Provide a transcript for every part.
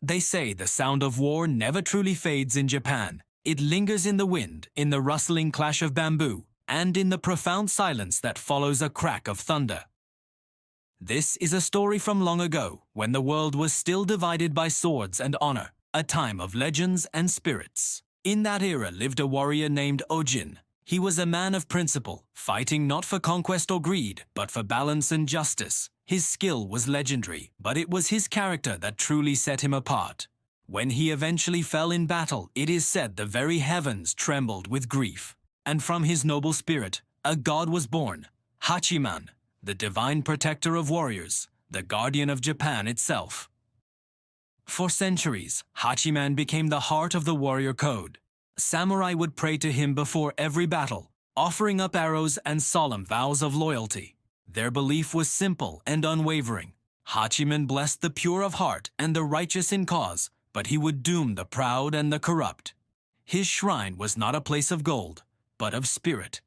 They say the sound of war never truly fades in Japan. It lingers in the wind, in the rustling clash of bamboo, and in the profound silence that follows a crack of thunder. This is a story from long ago, when the world was still divided by swords and honor, a time of legends and spirits. In that era lived a warrior named Ojin. He was a man of principle, fighting not for conquest or greed, but for balance and justice. His skill was legendary, but it was his character that truly set him apart. When he eventually fell in battle, it is said the very heavens trembled with grief. And from his noble spirit, a god was born, Hachiman, the divine protector of warriors, the guardian of Japan itself. For centuries, Hachiman became the heart of the warrior code. Samurai would pray to him before every battle, offering up arrows and solemn vows of loyalty. Their belief was simple and unwavering. Hachiman blessed the pure of heart and the righteous in cause, but he would doom the proud and the corrupt. His shrine was not a place of gold, but of spirit.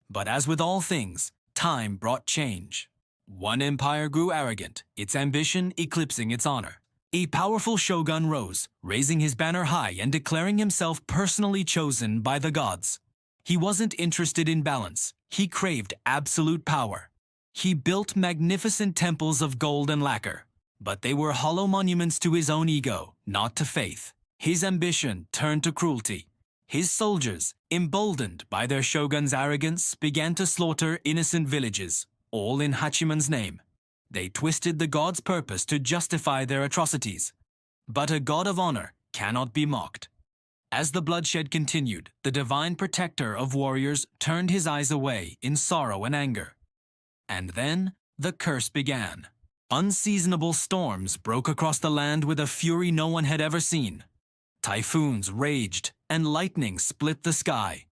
But as with all things, time brought change. One empire grew arrogant, its ambition eclipsing its honor. A powerful shogun rose, raising his banner high and declaring himself personally chosen by the gods. He wasn't interested in balance, he craved absolute power. He built magnificent temples of gold and lacquer, but they were hollow monuments to his own ego, not to faith. His ambition turned to cruelty. His soldiers, emboldened by their shogun's arrogance, began to slaughter innocent villages, all in Hachiman's name. They twisted the god's purpose to justify their atrocities. But a god of honor cannot be mocked. As the bloodshed continued, the divine protector of warriors turned his eyes away in sorrow and anger. And then the curse began. Unseasonable storms broke across the land with a fury no one had ever seen. Typhoons raged, and lightning split the sky.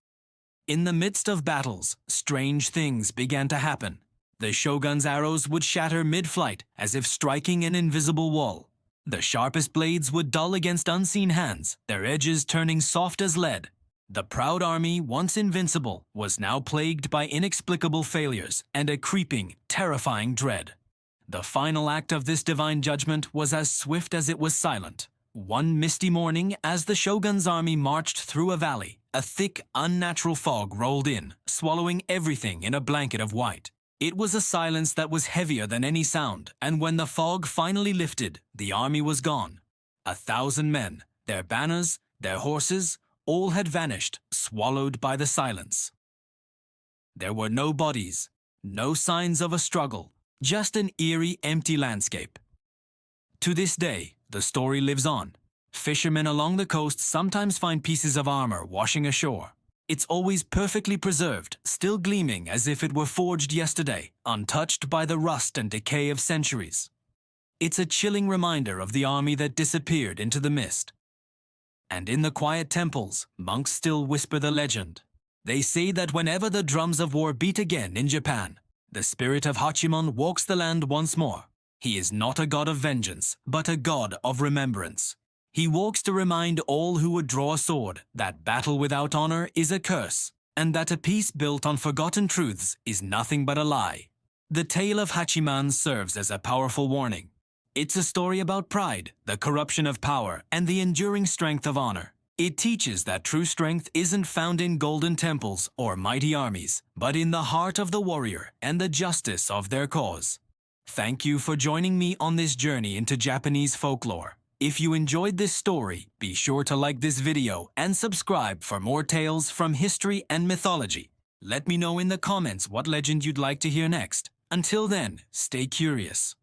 In the midst of battles, strange things began to happen. The shogun's arrows would shatter mid-flight as if striking an invisible wall. The sharpest blades would dull against unseen hands, their edges turning soft as lead. The proud army, once invincible, was now plagued by inexplicable failures and a creeping, terrifying dread. The final act of this divine judgment was as swift as it was silent. One misty morning, as the shogun's army marched through a valley, a thick, unnatural fog rolled in, swallowing everything in a blanket of white. It was a silence that was heavier than any sound, and when the fog finally lifted, the army was gone. 1,000 men, their banners, their horses, all had vanished, swallowed by the silence. There were no bodies, no signs of a struggle, just an eerie, empty landscape. To this day, the story lives on. Fishermen along the coast sometimes find pieces of armor washing ashore. It's always perfectly preserved, still gleaming as if it were forged yesterday, untouched by the rust and decay of centuries. It's a chilling reminder of the army that disappeared into the mist. And in the quiet temples, monks still whisper the legend. They say that whenever the drums of war beat again in Japan, the spirit of Hachiman walks the land once more. He is not a god of vengeance, but a god of remembrance. He walks to remind all who would draw a sword that battle without honor is a curse, and that a peace built on forgotten truths is nothing but a lie. The tale of Hachiman serves as a powerful warning. It's a story about pride, the corruption of power, and the enduring strength of honor. It teaches that true strength isn't found in golden temples or mighty armies, but in the heart of the warrior and the justice of their cause. Thank you for joining me on this journey into Japanese folklore. If you enjoyed this story, be sure to like this video and subscribe for more tales from history and mythology. Let me know in the comments what legend you'd like to hear next. Until then, stay curious.